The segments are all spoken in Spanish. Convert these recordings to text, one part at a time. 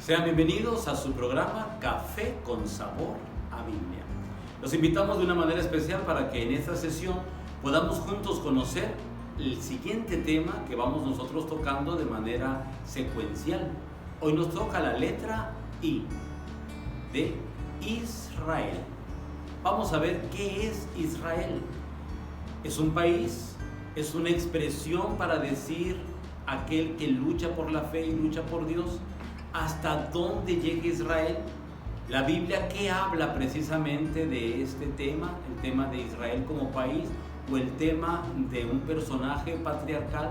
Sean bienvenidos a su programa Café con Sabor a Biblia. Los invitamos de una manera especial para que en esta sesión podamos juntos conocer el siguiente tema que vamos nosotros tocando de manera secuencial. Hoy nos toca la letra I de Israel. Vamos a ver qué es Israel. ¿Es un país? ¿Es una expresión para decir aquel que lucha por la fe y lucha por Dios? ¿Hasta dónde llega Israel? La Biblia, ¿qué habla precisamente de este tema? ¿El tema de Israel como país o el tema de un personaje patriarcal?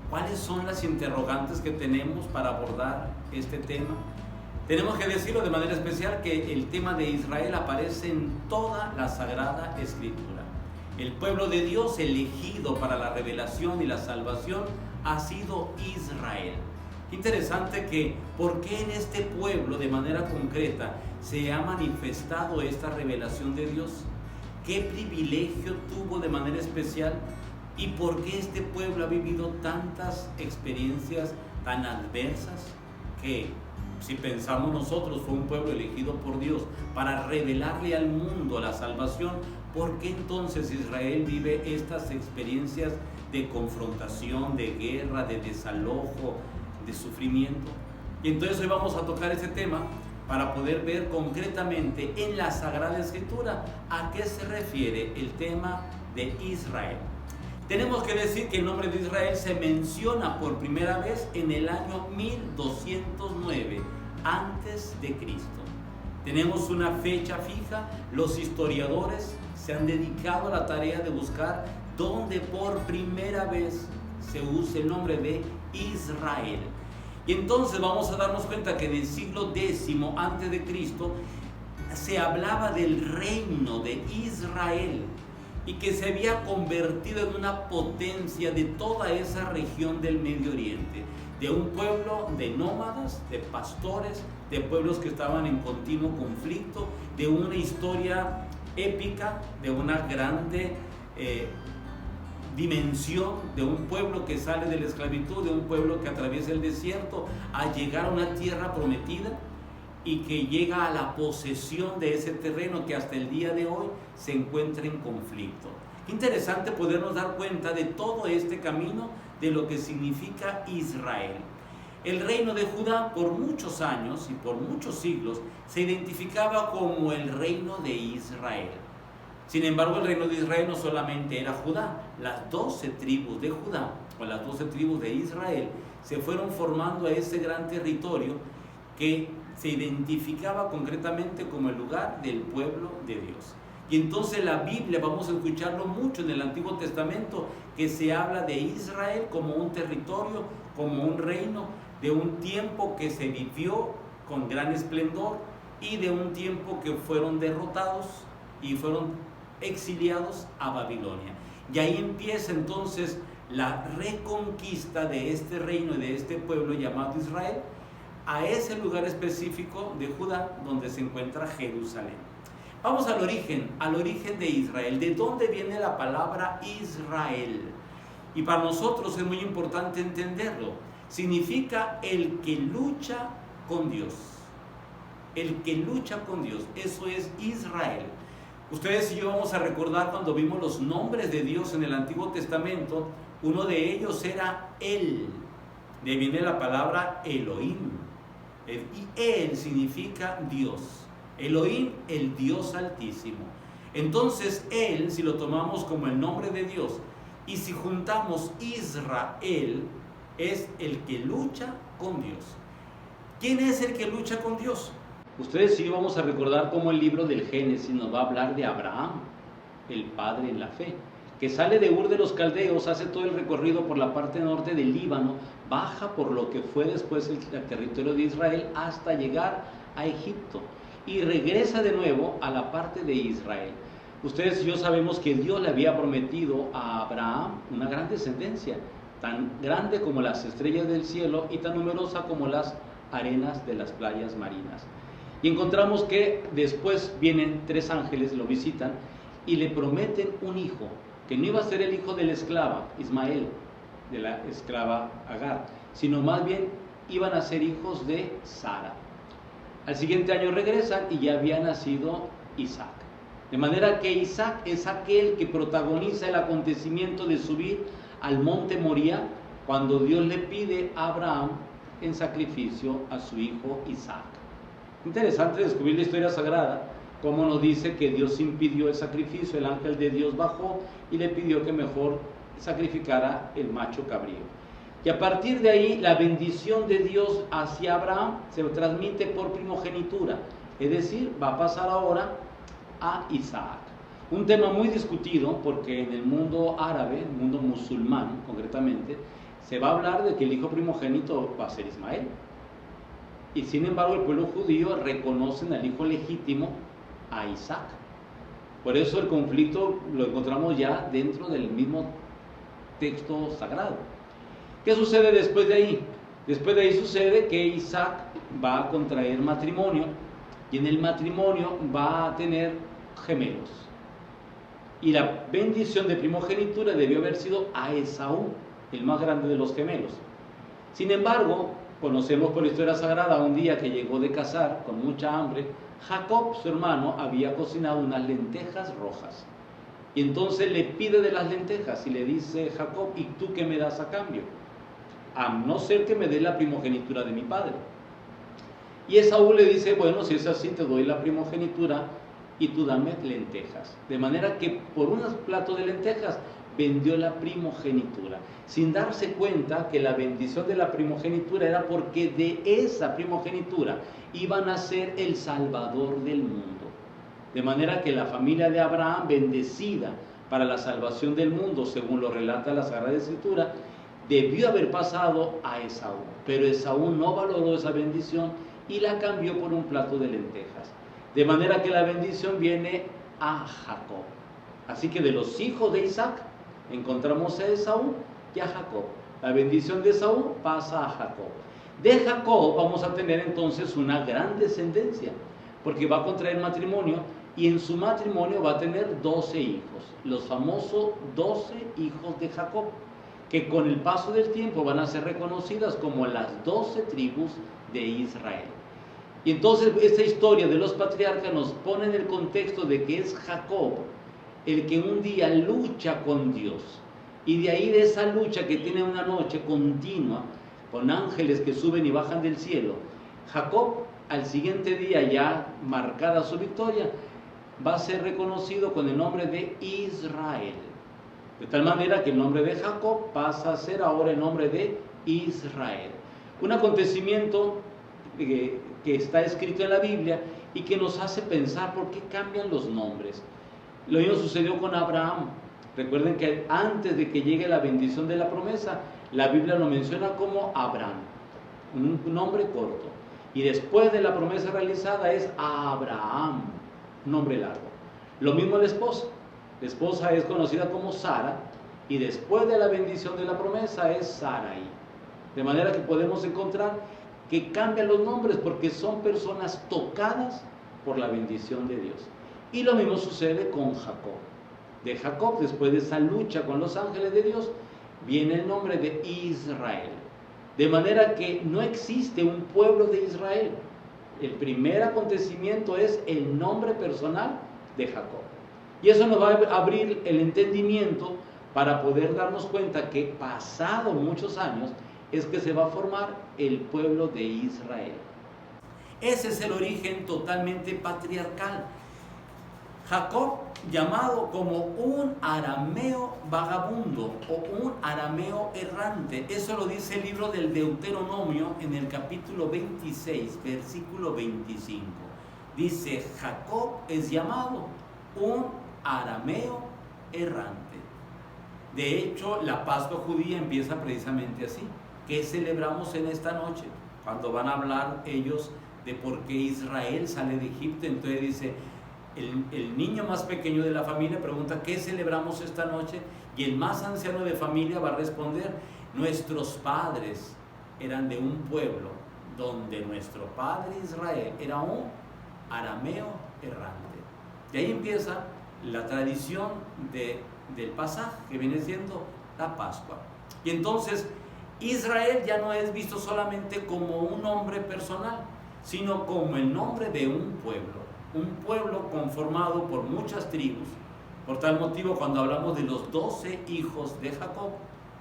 ¿Cuáles son las interrogantes que tenemos para abordar este tema? Tenemos que decirlo de manera especial que el tema de Israel aparece en toda la Sagrada Escritura. El pueblo de Dios elegido para la revelación y la salvación ha sido Israel. Interesante que, ¿por qué en este pueblo de manera concreta se ha manifestado esta revelación de Dios? ¿Qué privilegio tuvo de manera especial? ¿Y por qué este pueblo ha vivido tantas experiencias tan adversas? Que si pensamos nosotros fue un pueblo elegido por Dios para revelarle al mundo la salvación, ¿por qué entonces Israel vive estas experiencias de confrontación, de guerra, de desalojo, de sufrimiento? Y entonces hoy vamos a tocar ese tema para poder ver concretamente en la Sagrada Escritura a qué se refiere el tema de Israel. Tenemos que decir que el nombre de Israel se menciona por primera vez en el año 1209 antes de Cristo. Tenemos una fecha fija. Los historiadores se han dedicado a la tarea de buscar dónde por primera vez se usa el nombre de Israel. Y entonces vamos a darnos cuenta que en el siglo X antes de Cristo se hablaba del reino de Israel y que se había convertido en una potencia de toda esa región del Medio Oriente, de un pueblo de nómadas, de pastores, de pueblos que estaban en continuo conflicto, de una historia épica, de una grande dimensión, de un pueblo que sale de la esclavitud, de un pueblo que atraviesa el desierto a llegar a una tierra prometida y que llega a la posesión de ese terreno que hasta el día de hoy se encuentra en conflicto. Interesante podernos dar cuenta de todo este camino de lo que significa Israel. El reino de Judá por muchos años y por muchos siglos se identificaba como el reino de Israel. Sin embargo, el reino de Israel no solamente era Judá. Las 12 tribus de Judá o las 12 tribus de Israel se fueron formando a ese gran territorio que se identificaba concretamente como el lugar del pueblo de Dios. Y entonces la Biblia, vamos a escucharlo mucho en el Antiguo Testamento, que se habla de Israel como un territorio, como un reino, de un tiempo que se vivió con gran esplendor y de un tiempo que fueron derrotados y fueron exiliados a Babilonia. Y ahí empieza entonces la reconquista de este reino y de este pueblo llamado Israel a ese lugar específico de Judá donde se encuentra Jerusalén. Vamos al origen de Israel. ¿De dónde viene la palabra Israel? Y para nosotros es muy importante entenderlo. Significa el que lucha con Dios. El que lucha con Dios. Eso es Israel. Ustedes y yo vamos a recordar cuando vimos los nombres de Dios en el Antiguo Testamento. Uno de ellos era El. De ahí viene la palabra Elohim. Y El significa Dios. Elohim, el Dios Altísimo. Entonces Él, si lo tomamos como el nombre de Dios, y si juntamos Israel, es el que lucha con Dios. ¿Quién es el que lucha con Dios? Ustedes y yo vamos a recordar cómo el libro del Génesis nos va a hablar de Abraham, el padre en la fe, que sale de Ur de los Caldeos, hace todo el recorrido por la parte norte del Líbano, baja por lo que fue después el territorio de Israel hasta llegar a Egipto y regresa de nuevo a la parte de Israel. Ustedes y yo sabemos que Dios le había prometido a Abraham una gran descendencia, tan grande como las estrellas del cielo y tan numerosa como las arenas de las playas marinas. Y encontramos que después vienen 3 ángeles, lo visitan y le prometen un hijo, que no iba a ser el hijo de la esclava Ismael, de la esclava Agar, sino más bien iban a ser hijos de Sara. Al siguiente año regresan y ya había nacido Isaac. De manera que Isaac es aquel que protagoniza el acontecimiento de subir al monte Moría cuando Dios le pide a Abraham en sacrificio a su hijo Isaac. Interesante descubrir la historia sagrada, como nos dice que Dios impidió el sacrificio, el ángel de Dios bajó y le pidió que mejor sacrificara el macho cabrío. Y a partir de ahí la bendición de Dios hacia Abraham se transmite por primogenitura, es decir, va a pasar ahora a Isaac. Un tema muy discutido porque en el mundo árabe, el mundo musulmán concretamente, se va a hablar de que el hijo primogénito va a ser Ismael. Y sin embargo el pueblo judío reconocen al hijo legítimo a Isaac. Por eso el conflicto lo encontramos ya dentro del mismo texto sagrado. ¿Qué sucede después de ahí? Después de ahí sucede que Isaac va a contraer matrimonio y en el matrimonio va a tener gemelos. Y la bendición de primogenitura debió haber sido a Esaú, el más grande de los gemelos. Sin embargo, conocemos por la historia sagrada un día que llegó de cazar con mucha hambre, Jacob, su hermano, había cocinado unas lentejas rojas. Y entonces le pide de las lentejas y le dice Jacob, ¿y tú qué me das a cambio? A no ser que me dé la primogenitura de mi padre. Y Esaú le dice, bueno, si es así te doy la primogenitura y tú dame lentejas. De manera que por unos platos de lentejas vendió la primogenitura, sin darse cuenta que la bendición de la primogenitura era porque de esa primogenitura iban a ser el Salvador del mundo. De manera que la familia de Abraham, bendecida para la salvación del mundo, según lo relata la Sagrada Escritura, debió haber pasado a Esaú, pero Esaú no valoró esa bendición y la cambió por un plato de lentejas. De manera que la bendición viene a Jacob. Así que de los hijos de Isaac encontramos a Esaú y a Jacob. La bendición de Esaú pasa a Jacob. De Jacob vamos a tener entonces una gran descendencia, porque va a contraer matrimonio y en su matrimonio va a tener 12 hijos, los famosos 12 hijos de Jacob, que con el paso del tiempo van a ser reconocidas como las 12 tribus de Israel. Y entonces esta historia de los patriarcas nos pone en el contexto de que es Jacob el que un día lucha con Dios. Y de ahí de esa lucha que tiene una noche continua, con ángeles que suben y bajan del cielo, Jacob al siguiente día, ya marcada su victoria, va a ser reconocido con el nombre de Israel. De tal manera que el nombre de Jacob pasa a ser ahora el nombre de Israel. Un acontecimiento que está escrito en la Biblia y que nos hace pensar por qué cambian los nombres. Lo mismo sucedió con Abraham. Recuerden que antes de que llegue la bendición de la promesa, la Biblia lo menciona como Abraham, un nombre corto. Y después de la promesa realizada es Abraham, un nombre largo. Lo mismo la esposa. La esposa es conocida como Sara y después de la bendición de la promesa es Sarai. De manera que podemos encontrar que cambian los nombres porque son personas tocadas por la bendición de Dios. Y lo mismo sucede con Jacob. De Jacob, después de esa lucha con los ángeles de Dios, viene el nombre de Israel. De manera que no existe un pueblo de Israel. El primer acontecimiento es el nombre personal de Jacob. Y eso nos va a abrir el entendimiento para poder darnos cuenta que pasado muchos años es que se va a formar el pueblo de Israel. Ese es el origen totalmente patriarcal. Jacob, llamado como un arameo vagabundo o un arameo errante. Eso lo dice el libro del Deuteronomio en el capítulo 26, versículo 25. Dice, Jacob es llamado un arameo errante. De hecho, la Pascua judía empieza precisamente así. ¿Qué celebramos en esta noche? Cuando van a hablar ellos de por qué Israel sale de Egipto, entonces dice, el niño más pequeño de la familia pregunta, ¿qué celebramos esta noche? Y el más anciano de familia va a responder, nuestros padres eran de un pueblo donde nuestro padre Israel era un arameo errante. De ahí empieza la tradición del pasaje, que viene siendo la Pascua. Y entonces Israel ya no es visto solamente como un nombre personal, sino como el nombre de un pueblo conformado por muchas tribus. Por tal motivo, cuando hablamos de los 12 hijos de Jacob,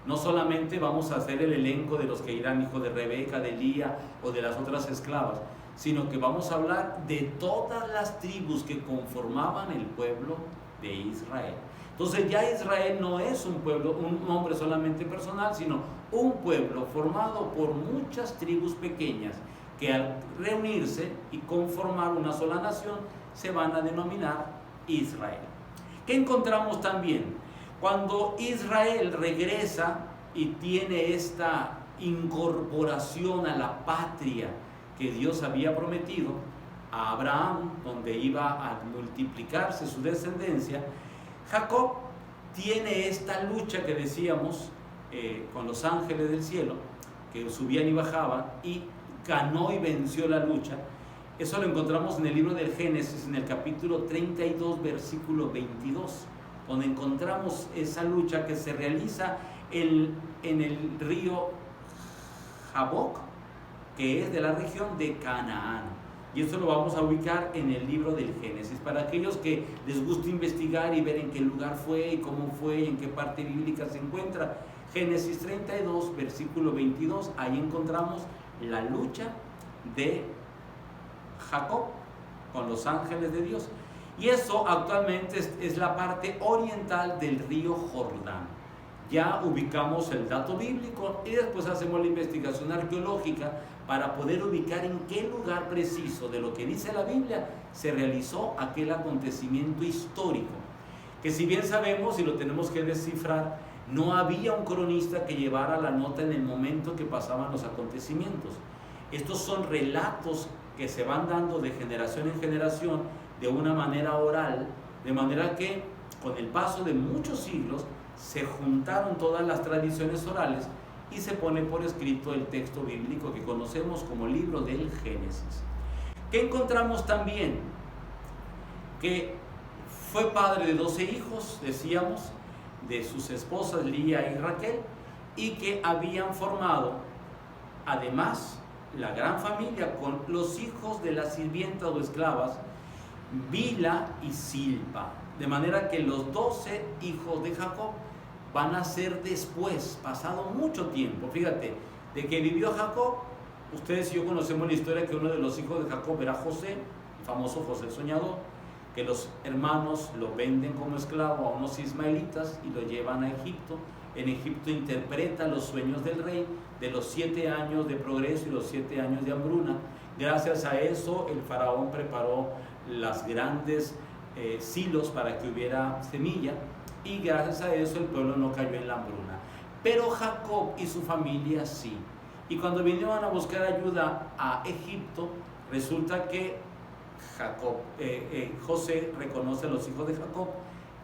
no solamente vamos a hacer el elenco de los que irán hijos de Rebeca, de Lía o de las otras esclavas, sino que vamos a hablar de todas las tribus que conformaban el pueblo de Israel. Entonces ya Israel no es un pueblo, un nombre solamente personal, sino un pueblo formado por muchas tribus pequeñas que al reunirse y conformar una sola nación se van a denominar Israel. ¿Qué encontramos también? Cuando Israel regresa y tiene esta incorporación a la patria que Dios había prometido a Abraham, donde iba a multiplicarse su descendencia, Jacob tiene esta lucha que decíamos con los ángeles del cielo, que subían y bajaban, y ganó y venció la lucha. Eso lo encontramos en el libro del Génesis, en el capítulo 32, versículo 22, donde encontramos esa lucha que se realiza en el río Jaboc, que es de la región de Canaán. Y eso lo vamos a ubicar en el libro del Génesis. Para aquellos que les gusta investigar y ver en qué lugar fue y cómo fue y en qué parte bíblica se encuentra, Génesis 32, versículo 22, ahí encontramos la lucha de Jacob con los ángeles de Dios. Y eso actualmente es la parte oriental del río Jordán. Ya ubicamos el dato bíblico y después hacemos la investigación arqueológica para poder ubicar en qué lugar preciso de lo que dice la Biblia se realizó aquel acontecimiento histórico. Que si bien sabemos y lo tenemos que descifrar, no había un cronista que llevara la nota en el momento que pasaban los acontecimientos. Estos son relatos que se van dando de generación en generación de una manera oral, de manera que con el paso de muchos siglos se juntaron todas las tradiciones orales y se pone por escrito el texto bíblico que conocemos como libro del Génesis. ¿Qué encontramos también? Que fue padre de 12 hijos, decíamos, de sus esposas Lía y Raquel, y que habían formado además la gran familia con los hijos de las sirvientas o esclavas Bilha y Silpa, de manera que los 12 hijos de Jacob van a ser después, pasado mucho tiempo. Fíjate, de que vivió Jacob, ustedes y yo conocemos la historia que uno de los hijos de Jacob era José, el famoso José el soñador, que los hermanos lo venden como esclavo a unos ismaelitas y lo llevan a Egipto. En Egipto interpreta los sueños del rey de los 7 años de progreso y los 7 años de hambruna. Gracias a eso el faraón preparó las grandes silos para que hubiera semilla, y gracias a eso el pueblo no cayó en la hambruna. Pero Jacob y su familia sí. Y cuando vinieron a buscar ayuda a Egipto, resulta que José reconoce a los hijos de Jacob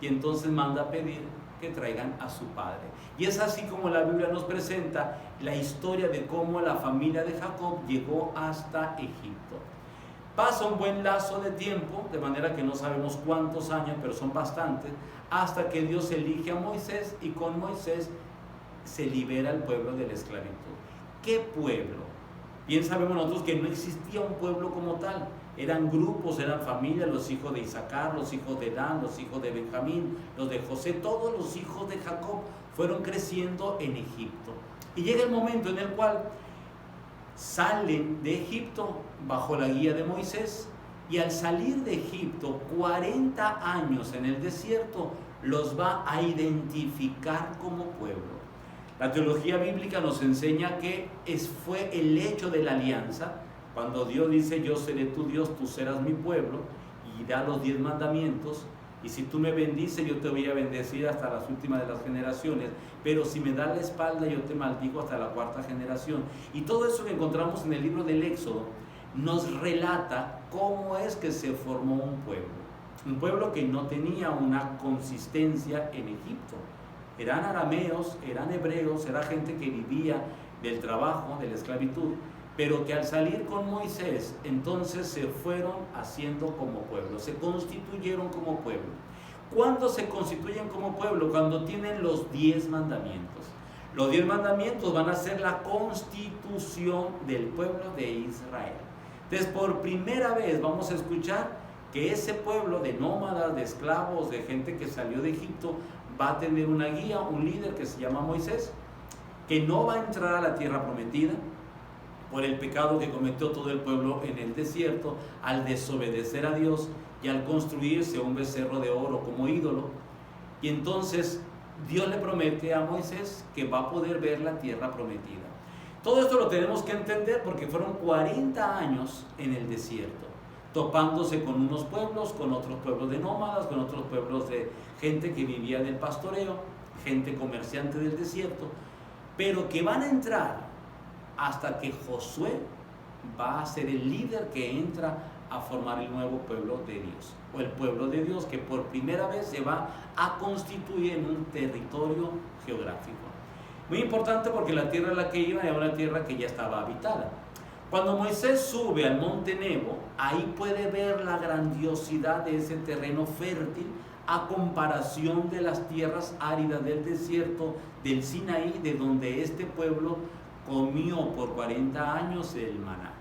y entonces manda a pedir que traigan a su padre. Y es así como la Biblia nos presenta la historia de cómo la familia de Jacob llegó hasta Egipto. Pasa un buen lazo de tiempo, de manera que no sabemos cuántos años, pero son bastantes, hasta que Dios elige a Moisés y con Moisés se libera el pueblo de la esclavitud. ¿Qué pueblo? Bien sabemos nosotros que no existía un pueblo como tal. Eran grupos, eran familias, los hijos de Isaacar, los hijos de Dan, los hijos de Benjamín, los de José, todos los hijos de Jacob fueron creciendo en Egipto. Y llega el momento en el cual salen de Egipto bajo la guía de Moisés, y al salir de Egipto 40 años en el desierto los va a identificar como pueblo. La teología bíblica nos enseña que fue el hecho de la alianza, cuando Dios dice: yo seré tu Dios, tú serás mi pueblo, y da los 10 mandamientos, y si tú me bendices yo te voy a bendecir hasta las últimas de las generaciones, pero si me das la espalda yo te maldigo hasta la 4ª generación. Y todo eso que encontramos en el libro del Éxodo nos relata cómo es que se formó un pueblo que no tenía una consistencia en Egipto. Eran arameos, eran hebreos, era gente que vivía del trabajo, de la esclavitud, pero que al salir con Moisés, entonces se fueron haciendo como pueblo, se constituyeron como pueblo. ¿Cuándo se constituyen como pueblo? Cuando tienen los 10 mandamientos. Los 10 mandamientos van a ser la constitución del pueblo de Israel. Entonces, por primera vez vamos a escuchar que ese pueblo de nómadas, de esclavos, de gente que salió de Egipto, va a tener una guía, un líder que se llama Moisés, que no va a entrar a la tierra prometida por el pecado que cometió todo el pueblo en el desierto al desobedecer a Dios y al construirse un becerro de oro como ídolo. Y entonces Dios le promete a Moisés que va a poder ver la tierra prometida. Todo esto lo tenemos que entender porque fueron 40 años en el desierto, topándose con unos pueblos, con otros pueblos de nómadas, con otros pueblos de gente que vivía del pastoreo, gente comerciante del desierto, pero que van a entrar hasta que Josué va a ser el líder que entra a formar el nuevo pueblo de Dios, o el pueblo de Dios que por primera vez se va a constituir en un territorio geográfico. Muy importante porque la tierra en la que iba era una tierra que ya estaba habitada. Cuando Moisés sube al monte Nebo, ahí puede ver la grandiosidad de ese terreno fértil a comparación de las tierras áridas del desierto del Sinaí, de donde este pueblo comió por 40 años el maná.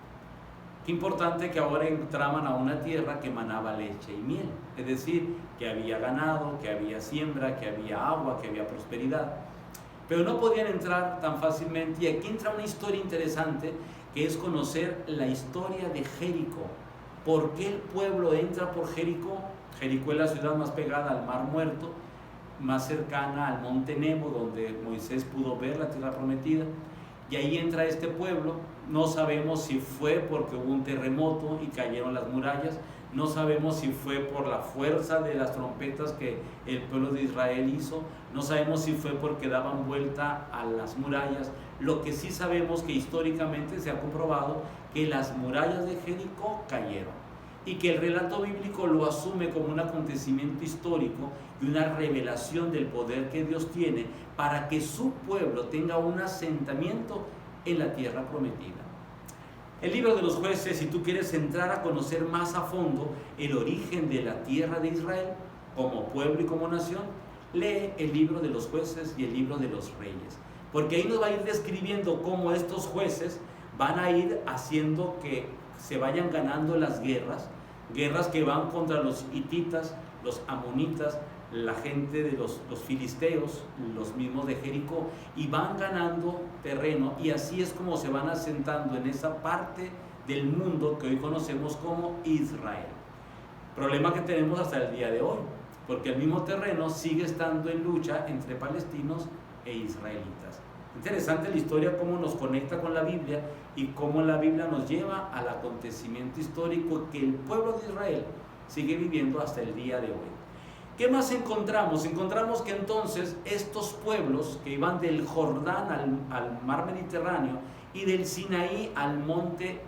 Qué importante que ahora entraban a una tierra que manaba leche y miel, es decir, que había ganado, que había siembra, que había agua, que había prosperidad. Pero no podían entrar tan fácilmente, y aquí entra una historia interesante, que es conocer la historia de Jericó. ¿Por qué el pueblo entra por Jericó? Jericó es la ciudad más pegada al Mar Muerto, más cercana al monte Nebo, donde Moisés pudo ver la tierra prometida. Y ahí entra este pueblo. No sabemos si fue porque hubo un terremoto y cayeron las murallas. No sabemos si fue por la fuerza de las trompetas que el pueblo de Israel hizo. No sabemos si fue porque daban vuelta a las murallas. Lo que sí sabemos que históricamente se ha comprobado que las murallas de Jericó cayeron, y que el relato bíblico lo asume como un acontecimiento histórico y una revelación del poder que Dios tiene para que su pueblo tenga un asentamiento en la tierra prometida. El libro de los jueces, si tú quieres entrar a conocer más a fondo el origen de la tierra de Israel como pueblo y como nación, lee el libro de los jueces y el libro de los reyes, porque ahí nos va a ir describiendo cómo estos jueces van a ir haciendo que se vayan ganando las guerras que van contra los hititas, los amonitas, la gente de los filisteos, los mismos de Jericó, y van ganando terreno, y así es como se van asentando en esa parte del mundo que hoy conocemos como Israel. Problema que tenemos hasta el día de hoy, porque el mismo terreno sigue estando en lucha entre palestinos e israelitas. Interesante la historia, cómo nos conecta con la Biblia y cómo la Biblia nos lleva al acontecimiento histórico que el pueblo de Israel sigue viviendo hasta el día de hoy. ¿Qué más encontramos? Encontramos que entonces estos pueblos que iban del Jordán al mar Mediterráneo y del Sinaí al monte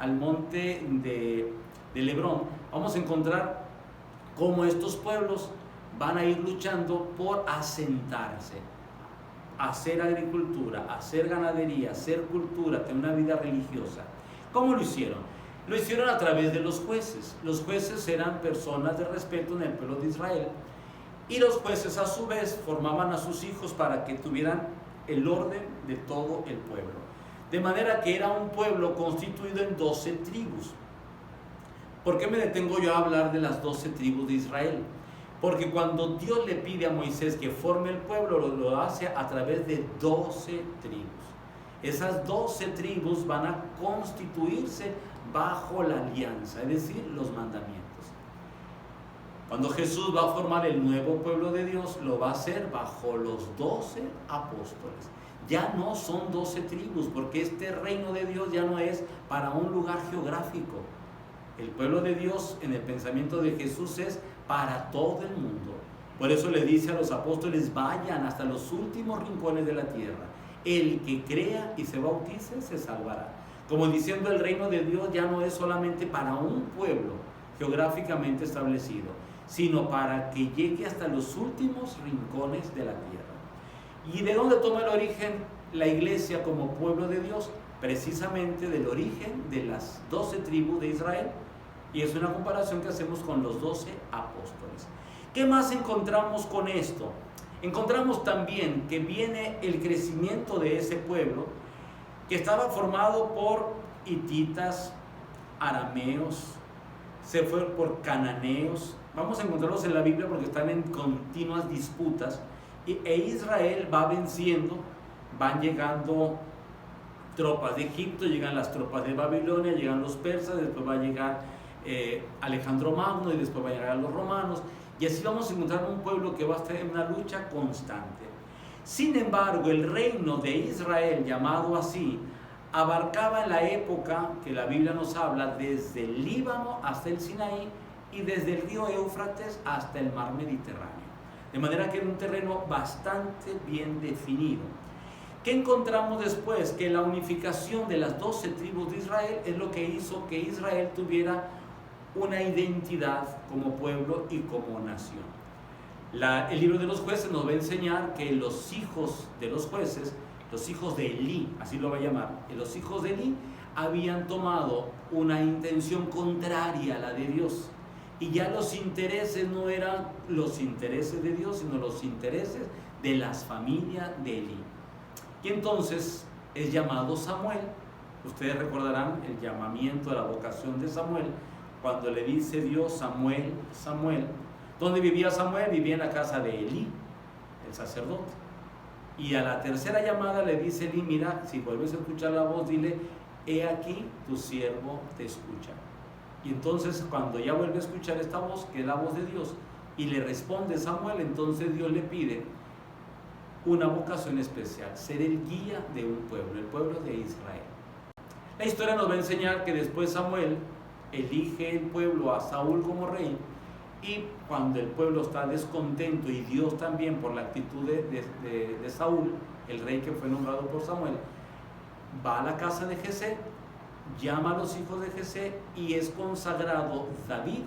de Hebrón, vamos a encontrar cómo estos pueblos van a ir luchando por asentarse, hacer agricultura, hacer ganadería, hacer cultura, tener una vida religiosa. ¿Cómo lo hicieron? Lo hicieron a través de los jueces. Los jueces eran personas de respeto en el pueblo de Israel, y los jueces a su vez formaban a sus hijos para que tuvieran el orden de todo el pueblo. De manera que era un pueblo constituido en 12 tribus. ¿Por qué me detengo yo a hablar de las 12 tribus de Israel? Porque cuando Dios le pide a Moisés que forme el pueblo, lo hace a través de 12 tribus. Esas 12 tribus van a constituirse bajo la alianza, es decir, los mandamientos. Cuando Jesús va a formar el nuevo pueblo de Dios, lo va a hacer bajo los 12 apóstoles. Ya no son 12 tribus, porque este reino de Dios ya no es para un lugar geográfico. El pueblo de Dios en el pensamiento de Jesús es para todo el mundo. Por eso le dice a los apóstoles: vayan hasta los últimos rincones de la tierra. El que crea y se bautice se salvará. Como diciendo, el reino de Dios ya no es solamente para un pueblo geográficamente establecido, sino para que llegue hasta los últimos rincones de la tierra. ¿Y de dónde toma el origen la iglesia como pueblo de Dios? Precisamente del origen de las 12 tribus de Israel. Y es una comparación que hacemos con los 12 apóstoles. ¿Qué más encontramos con esto? Encontramos también que viene el crecimiento de ese pueblo, que estaba formado por hititas, arameos, se fue por cananeos. Vamos a encontrarlos en la Biblia porque están en continuas disputas. E Israel va venciendo, van llegando tropas de Egipto, llegan las tropas de Babilonia, llegan los persas, después va a llegar Alejandro Magno y después va a llegar a los romanos. Y así vamos a encontrar un pueblo que va a estar en una lucha constante. Sin embargo, el reino de Israel, llamado así, abarcaba en la época que la Biblia nos habla desde el Líbano hasta el Sinaí y desde el río Éufrates hasta el mar Mediterráneo. De manera que era un terreno bastante bien definido. ¿Qué encontramos después? Que la unificación de las 12 tribus de Israel es lo que hizo que Israel tuviera una identidad como pueblo y como nación. El libro de los jueces nos va a enseñar que los hijos de los jueces, los hijos de Elí, así lo va a llamar, los hijos de Elí habían tomado una intención contraria a la de Dios. Y ya los intereses no eran los intereses de Dios, sino los intereses de las familias de Elí. Y entonces es llamado Samuel. Ustedes recordarán el llamamiento a la vocación de Samuel, cuando le dice Dios, Samuel, Samuel. ¿Dónde vivía Samuel? Vivía en la casa de Elí, el sacerdote. Y a la tercera llamada le dice Elí, mira, si vuelves a escuchar la voz, dile, he aquí, tu siervo te escucha. Y entonces cuando ya vuelve a escuchar esta voz, que es la voz de Dios, y le responde Samuel, entonces Dios le pide una vocación especial, ser el guía de un pueblo, el pueblo de Israel. La historia nos va a enseñar que después Samuel elige el pueblo a Saúl como rey, y cuando el pueblo está descontento y Dios también por la actitud de Saúl, el rey que fue nombrado por Samuel, va a la casa de Jesé, llama a los hijos de Jesé y es consagrado David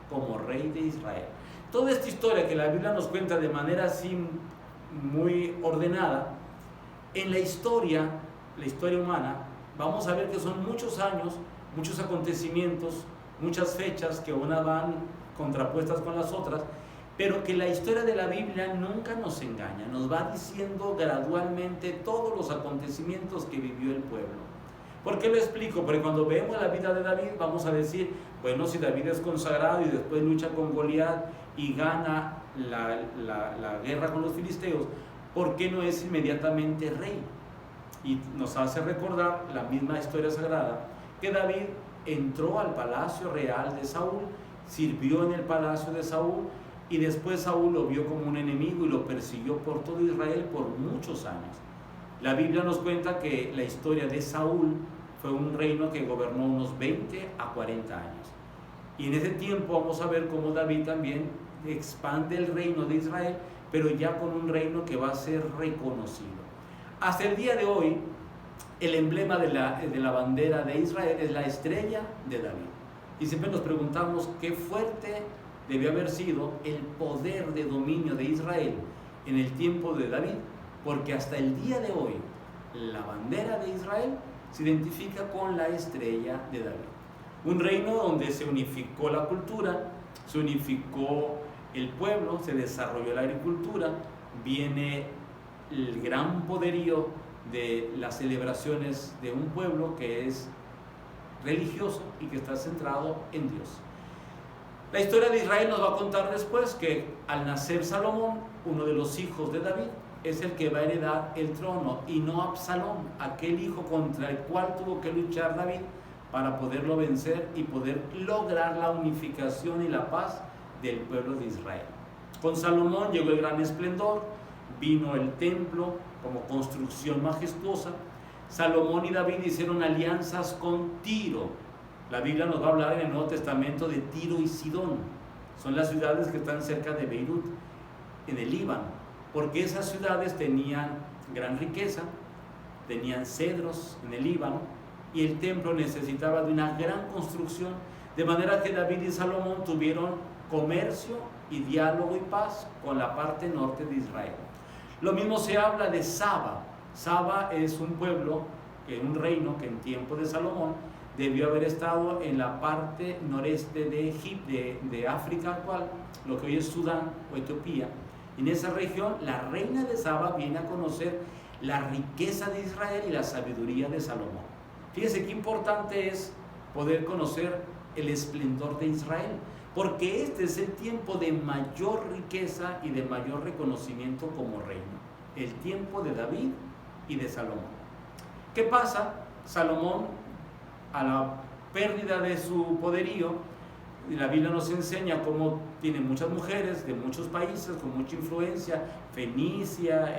como rey de Israel. Toda esta historia que la Biblia nos cuenta de manera así muy ordenada, en la historia humana, vamos a ver que son muchos años, muchos acontecimientos, muchas fechas que una van contrapuestas con las otras, pero que la historia de la Biblia nunca nos engaña, nos va diciendo gradualmente todos los acontecimientos que vivió el pueblo. ¿Por qué lo explico? Porque cuando vemos la vida de David vamos a decir, bueno, si David es consagrado y después lucha con Goliat y gana la guerra con los filisteos, ¿por qué no es inmediatamente rey? Y nos hace recordar la misma historia sagrada, que David entró al palacio real de Saúl, sirvió en el palacio de Saúl, y después Saúl lo vio como un enemigo y lo persiguió por todo Israel por muchos años. La Biblia nos cuenta que la historia de Saúl fue un reino que gobernó unos 20 a 40 años. Y en ese tiempo vamos a ver cómo David también expande el reino de Israel, pero ya con un reino que va a ser reconocido. Hasta el día de hoy, el emblema de la bandera de Israel es la estrella de David. Y siempre nos preguntamos qué fuerte debió haber sido el poder de dominio de Israel en el tiempo de David, porque hasta el día de hoy la bandera de Israel se identifica con la estrella de David. Un reino donde se unificó la cultura, se unificó el pueblo, se desarrolló la agricultura, viene el gran poderío de las celebraciones de un pueblo que es religioso y que está centrado en Dios. La historia de Israel nos va a contar después que al nacer Salomón, uno de los hijos de David, es el que va a heredar el trono y no Absalón, aquel hijo contra el cual tuvo que luchar David para poderlo vencer y poder lograr la unificación y la paz del pueblo de Israel. Con Salomón llegó el gran esplendor, vino el templo como construcción majestuosa. Salomón y David hicieron alianzas con Tiro. La Biblia nos va a hablar en el Nuevo Testamento de Tiro y Sidón. Son las ciudades que están cerca de Beirut, en el Líbano, porque esas ciudades tenían gran riqueza, tenían cedros en el Líbano, y el templo necesitaba de una gran construcción, de manera que David y Salomón tuvieron comercio y diálogo y paz con la parte norte de Israel. Lo mismo se habla de Saba. Saba es un pueblo, un reino que en tiempo de Salomón debió haber estado en la parte noreste de Egipto, de África actual, lo que hoy es Sudán o Etiopía. En esa región, la reina de Saba viene a conocer la riqueza de Israel y la sabiduría de Salomón. Fíjense qué importante es poder conocer el esplendor de Israel, porque este es el tiempo de mayor riqueza y de mayor reconocimiento como reino, el tiempo de David y de Salomón. ¿Qué pasa? Salomón, a la pérdida de su poderío, y la Biblia nos enseña cómo tiene muchas mujeres de muchos países con mucha influencia, Fenicia,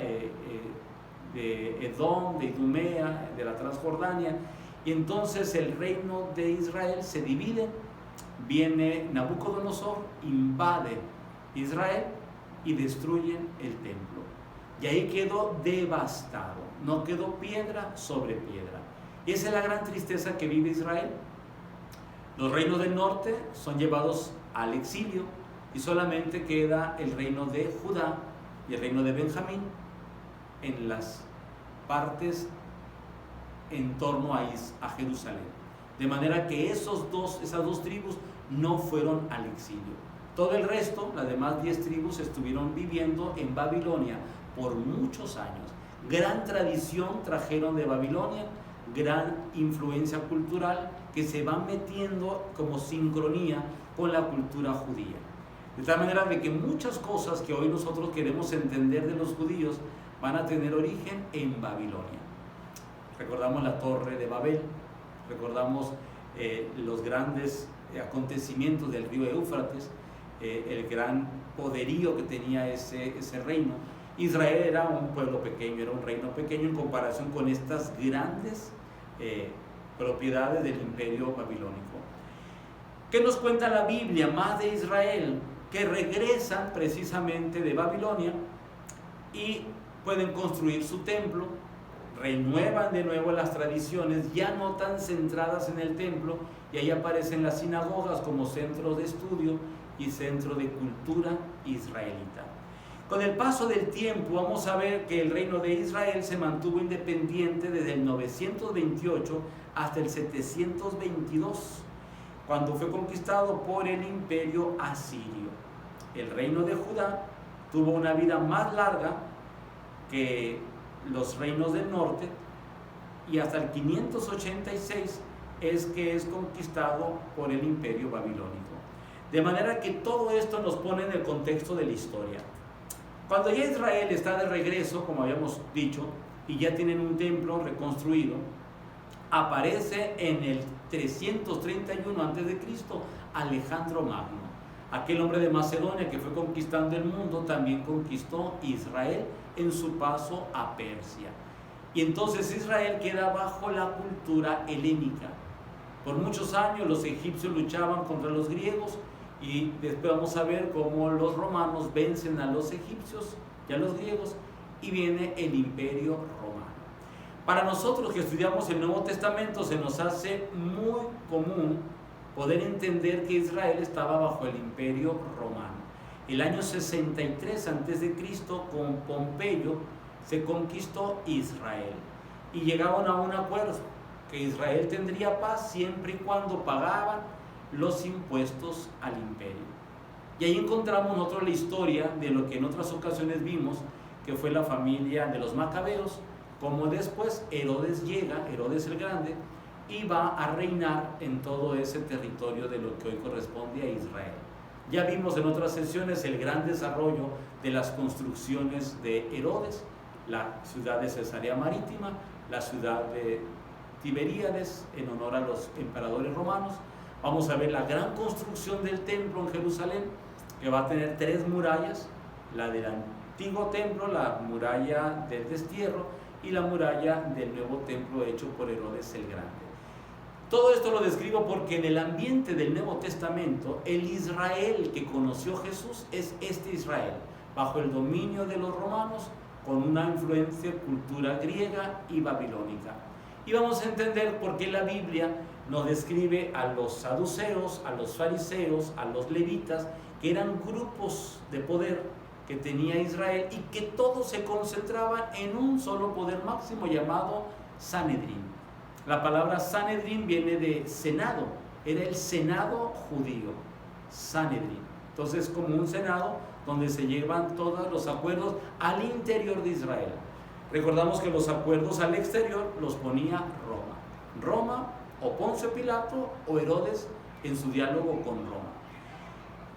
de Edom, de Idumea, de la Transjordania, y entonces el reino de Israel se divide. Viene Nabucodonosor, invade Israel y destruyen el templo, y ahí quedó devastado, no quedó piedra sobre piedra. Y esa es la gran tristeza que vive Israel. Los reinos del norte son llevados al exilio y solamente queda el reino de Judá y el reino de Benjamín en las partes en torno a Jerusalén. De manera que esas dos tribus no fueron al exilio. Todo el resto, las demás 10 tribus, estuvieron viviendo en Babilonia por muchos años. Gran tradición trajeron de Babilonia, gran influencia cultural que se va metiendo como sincronía con la cultura judía. De tal manera de que muchas cosas que hoy nosotros queremos entender de los judíos van a tener origen en Babilonia. Recordamos la Torre de Babel, recordamos los grandes acontecimientos del río Éufrates, el gran poderío que tenía ese reino. Israel era un pueblo pequeño, era un reino pequeño en comparación con estas grandes propiedades del imperio babilónico. ¿Qué nos cuenta la Biblia más de Israel? Que regresan precisamente de Babilonia y pueden construir su templo, renuevan de nuevo las tradiciones, ya no tan centradas en el templo, y ahí aparecen las sinagogas como centro de estudio y centro de cultura israelita. Con el paso del tiempo vamos a ver que el reino de Israel se mantuvo independiente desde el 928 hasta el 722, cuando fue conquistado por el imperio asirio. El reino de Judá tuvo una vida más larga que los reinos del norte, y hasta el 586 es que es conquistado por el imperio babilónico. De manera que todo esto nos pone en el contexto de la historia. Cuando ya Israel está de regreso, como habíamos dicho, y ya tienen un templo reconstruido, aparece en el 331 a.C. Alejandro Magno. Aquel hombre de Macedonia que fue conquistando el mundo también conquistó Israel en su paso a Persia. Y entonces Israel queda bajo la cultura helénica. Por muchos años los egipcios luchaban contra los griegos, y después vamos a ver cómo los romanos vencen a los egipcios y a los griegos, y viene el imperio romano. Para nosotros que estudiamos el Nuevo Testamento se nos hace muy común poder entender que Israel estaba bajo el imperio romano. El año 63 a.C., con Pompeyo, se conquistó Israel y llegaron a un acuerdo que Israel tendría paz siempre y cuando pagaban los impuestos al imperio. Y ahí encontramos nosotros la historia de lo que en otras ocasiones vimos, que fue la familia de los macabeos, como después Herodes llega, Herodes el Grande, y va a reinar en todo ese territorio de lo que hoy corresponde a Israel. Ya vimos en otras sesiones el gran desarrollo de las construcciones de Herodes, la ciudad de Cesarea Marítima, la ciudad de Tiberíades, en honor a los emperadores romanos. Vamos a ver la gran construcción del templo en Jerusalén, que va a tener 3 murallas, la del antiguo templo, la muralla del destierro y la muralla del nuevo templo hecho por Herodes el Grande. Todo esto lo describo porque en el ambiente del Nuevo Testamento, el Israel que conoció Jesús es este Israel, bajo el dominio de los romanos, con una influencia cultura griega y babilónica. Y vamos a entender por qué la Biblia nos describe a los saduceos, a los fariseos, a los levitas, que eran grupos de poder que tenía Israel y que todos se concentraban en un solo poder máximo llamado Sanedrín. La palabra Sanedrín viene de senado, era el senado judío, Sanedrín. Entonces, como un senado donde se llevan todos los acuerdos al interior de Israel. Recordamos que los acuerdos al exterior los ponía Roma. Roma o Poncio Pilato o Herodes en su diálogo con Roma.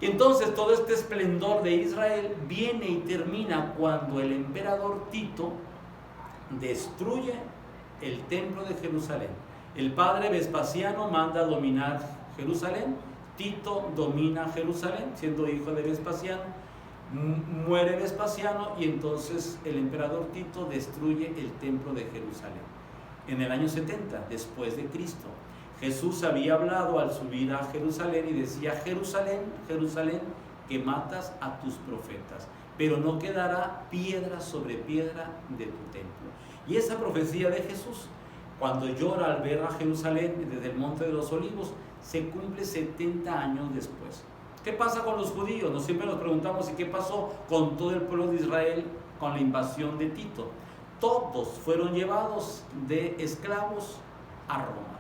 Y entonces todo este esplendor de Israel viene y termina cuando el emperador Tito destruye el templo de Jerusalén. El padre Vespasiano manda a dominar Jerusalén. Tito domina Jerusalén, siendo hijo de Vespasiano. Muere Vespasiano y entonces el emperador Tito destruye el templo de Jerusalén. En el año 70 después de Cristo, Jesús había hablado al subir a Jerusalén y decía: Jerusalén, Jerusalén, que matas a tus profetas, pero no quedará piedra sobre piedra de tu templo. Y esa profecía de Jesús, cuando llora al ver a Jerusalén desde el Monte de los Olivos, se cumple 70 años después. ¿Qué pasa con los judíos? Nos siempre nos preguntamos: ¿y qué pasó con todo el pueblo de Israel con la invasión de Tito? Todos fueron llevados de esclavos a Roma.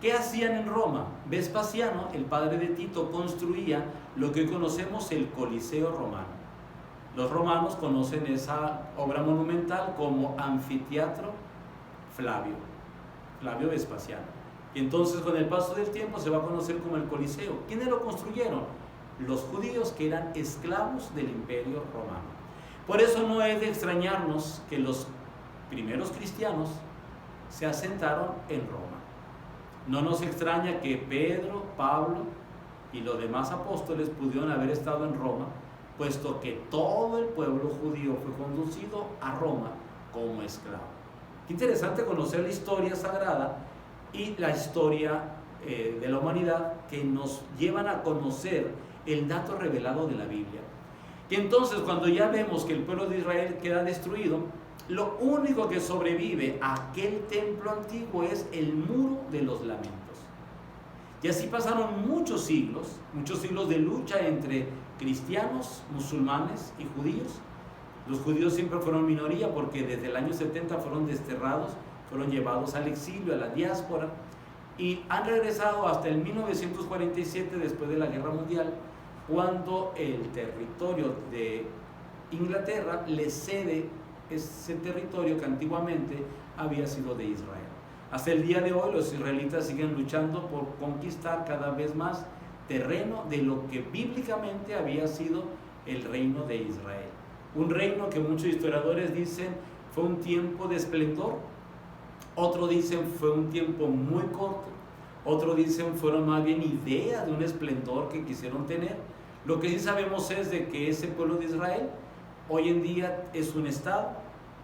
¿Qué hacían en Roma? Vespasiano, el padre de Tito, construía lo que hoy conocemos el Coliseo romano. Los romanos conocen esa obra monumental como Anfiteatro Flavio Vespasiano. Y entonces con el paso del tiempo se va a conocer como el Coliseo. ¿Quiénes lo construyeron? Los judíos, que eran esclavos del Imperio Romano. Por eso no es de extrañarnos que los primeros cristianos se asentaron en Roma. No nos extraña que Pedro, Pablo y los demás apóstoles pudieron haber estado en Roma, puesto que todo el pueblo judío fue conducido a Roma como esclavo. Qué interesante conocer la historia sagrada y la historia de la humanidad, que nos llevan a conocer el dato revelado de la Biblia. Y entonces, cuando ya vemos que el pueblo de Israel queda destruido, lo único que sobrevive a aquel templo antiguo es el muro de los lamentos. Y así pasaron muchos siglos de lucha entre cristianos, musulmanes y judíos. Los judíos siempre fueron minoría porque desde el año 70 fueron desterrados, fueron llevados al exilio, a la diáspora, y han regresado hasta el 1947, después de la Guerra Mundial, cuando el territorio de Inglaterra le cede ese territorio que antiguamente había sido de Israel. Hasta el día de hoy los israelitas siguen luchando por conquistar cada vez más terreno de lo que bíblicamente había sido el reino de Israel. Un reino que muchos historiadores dicen fue un tiempo de esplendor, otros dicen fue un tiempo muy corto, otros dicen fueron más bien ideas de un esplendor que quisieron tener. Lo que sí sabemos es de que ese pueblo de Israel hoy en día es un estado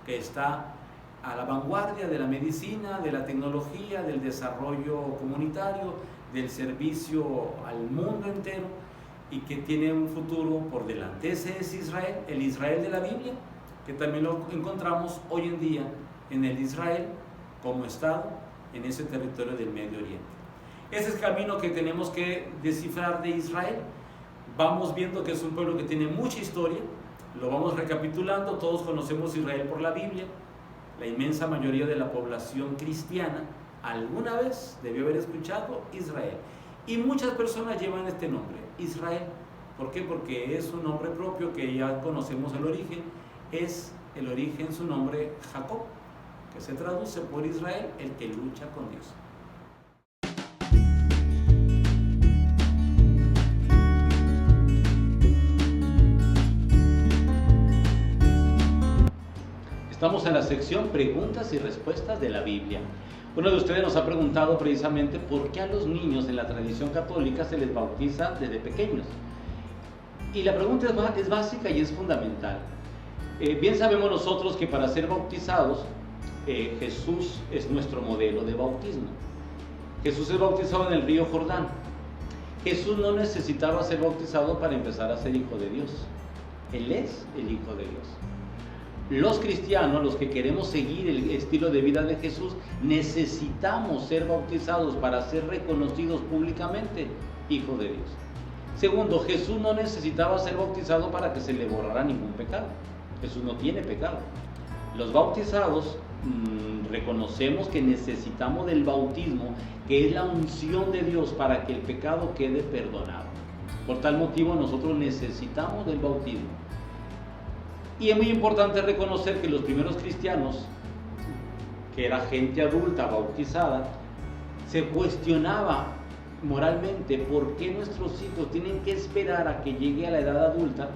que está a la vanguardia de la medicina, de la tecnología, del desarrollo comunitario, del servicio al mundo entero, y que tiene un futuro por delante. Ese es Israel, el Israel de la Biblia, que también lo encontramos hoy en día en el Israel como estado en ese territorio del Medio Oriente. Ese es el camino que tenemos que descifrar de Israel. Vamos viendo que es un pueblo que tiene mucha historia, lo vamos recapitulando. Todos conocemos Israel por la Biblia. La inmensa mayoría de la población cristiana alguna vez debió haber escuchado Israel. Y muchas personas llevan este nombre, Israel. ¿Por qué? Porque es un nombre propio que ya conocemos el origen. Es el origen, su nombre, Jacob, que se traduce por Israel, el que lucha con Dios. Estamos en la sección preguntas y respuestas de la Biblia. Uno de ustedes nos ha preguntado precisamente por qué a los niños en la tradición católica se les bautiza desde pequeños. Y la pregunta es básica y es fundamental. Bien sabemos nosotros que para ser bautizados, Jesús es nuestro modelo de bautismo. Jesús es bautizado en el río Jordán. Jesús no necesitaba ser bautizado para empezar a ser hijo de Dios. Él es el Hijo de Dios. Los cristianos, los que queremos seguir el estilo de vida de Jesús, necesitamos ser bautizados para ser reconocidos públicamente hijo de Dios. Segundo, Jesús no necesitaba ser bautizado para que se le borrara ningún pecado. Jesús no tiene pecado. Los bautizados reconocemos que necesitamos del bautismo, que es la unción de Dios para que el pecado quede perdonado. Por tal motivo nosotros necesitamos del bautismo. Y es muy importante reconocer que los primeros cristianos, que era gente adulta bautizada, Se cuestionaba moralmente por qué nuestros hijos tienen que esperar a que llegue a la edad adulta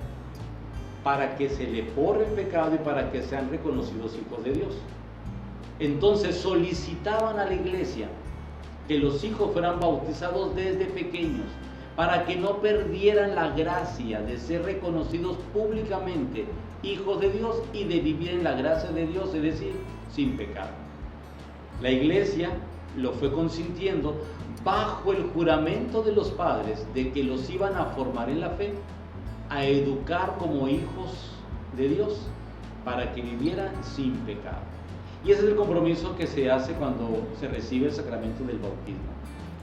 para que se le borre el pecado y para que sean reconocidos hijos de Dios. Entonces solicitaban a la iglesia que los hijos fueran bautizados desde pequeños para que no perdieran la gracia de ser reconocidos públicamente hijos de Dios y de vivir en la gracia de Dios, es decir, sin pecado. La iglesia lo fue consintiendo bajo el juramento de los padres de que los iban a formar en la fe, a educar como hijos de Dios para que vivieran sin pecado. Y ese es el compromiso que se hace cuando se recibe el sacramento del bautismo.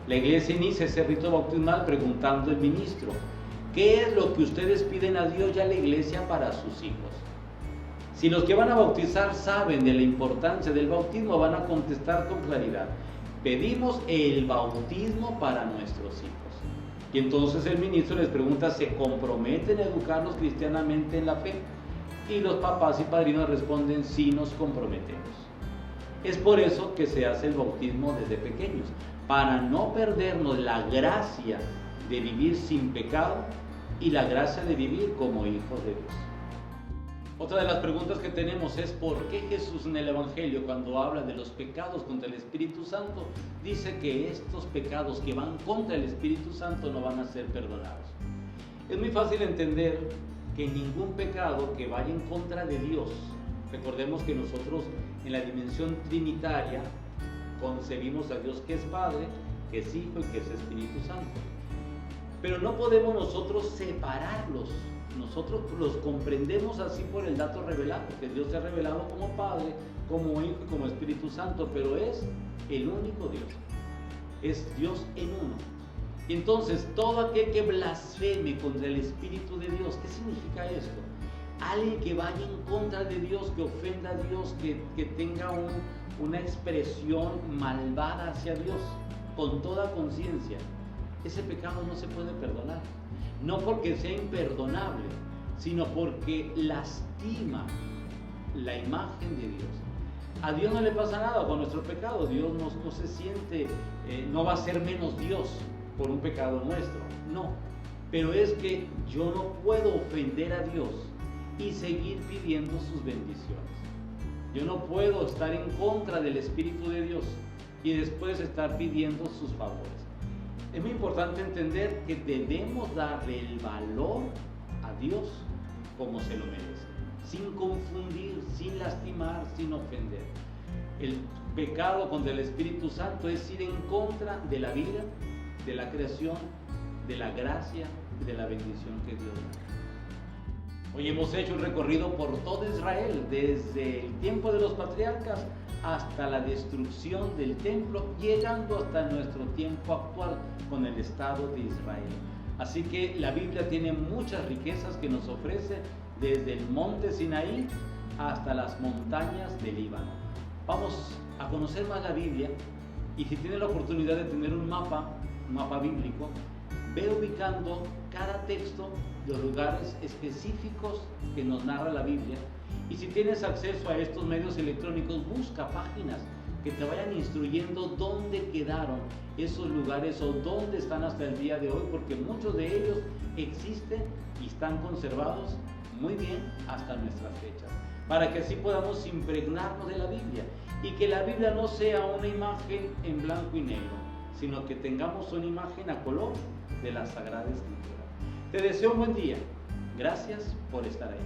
La iglesia inicia ese rito bautismal preguntando al ministro: ¿qué es lo que ustedes piden a Dios y a la iglesia para sus hijos? Si los que van a bautizar saben de la importancia del bautismo, van a contestar con claridad: pedimos el bautismo para nuestros hijos. Y entonces el ministro les pregunta: ¿se comprometen a educarlos cristianamente en la fe? Y los papás y padrinos responden: sí, nos comprometemos. Es por eso que se hace el bautismo desde pequeños, para no perdernos la gracia de vivir sin pecado y la gracia de vivir como hijos de Dios. Otra de las preguntas que tenemos es: ¿por qué Jesús en el Evangelio, cuando habla de los pecados contra el Espíritu Santo, dice que estos pecados que van contra el Espíritu Santo no van a ser perdonados? Es muy fácil entender que ningún pecado que vaya en contra de Dios, recordemos que nosotros en la dimensión trinitaria concebimos a Dios que es Padre, que es Hijo y que es Espíritu Santo, pero no podemos nosotros separarlos. Nosotros los comprendemos así por el dato revelado, que Dios se ha revelado como Padre, como Hijo y como Espíritu Santo, pero es el único Dios, es Dios en uno. Y entonces todo aquel que blasfeme contra el Espíritu de Dios, ¿qué significa esto? Alguien que vaya en contra de Dios, que ofenda a Dios, que tenga una expresión malvada hacia Dios, con toda conciencia, ese pecado no se puede perdonar. No porque sea imperdonable, sino porque lastima la imagen de Dios. A Dios no le pasa nada con nuestro pecado. Dios no se siente, no va a ser menos Dios por un pecado nuestro. No, pero es que yo no puedo ofender a Dios y seguir pidiendo sus bendiciones. Yo no puedo estar en contra del Espíritu de Dios y después estar pidiendo sus favores. Es muy importante entender que debemos darle el valor a Dios como se lo merece, sin confundir, sin lastimar, sin ofender. El pecado contra el Espíritu Santo es ir en contra de la vida, de la creación, de la gracia y de la bendición que Dios da. Hoy hemos hecho un recorrido por todo Israel, desde el tiempo de los patriarcas hasta la destrucción del templo, llegando hasta nuestro tiempo actual con el Estado de Israel. Así que la Biblia tiene muchas riquezas que nos ofrece, desde el monte Sinaí hasta las montañas del Líbano. Vamos a conocer más la Biblia, y si tienes la oportunidad de tener un mapa bíblico, ve ubicando cada texto, los lugares específicos que nos narra la Biblia. Y si tienes acceso a estos medios electrónicos, busca páginas que te vayan instruyendo dónde quedaron esos lugares o dónde están hasta el día de hoy, porque muchos de ellos existen y están conservados muy bien hasta nuestras fechas, para que así podamos impregnarnos de la Biblia y que la Biblia no sea una imagen en blanco y negro, sino que tengamos una imagen a color de la Sagrada Escritura. Te deseo un buen día. Gracias por estar ahí.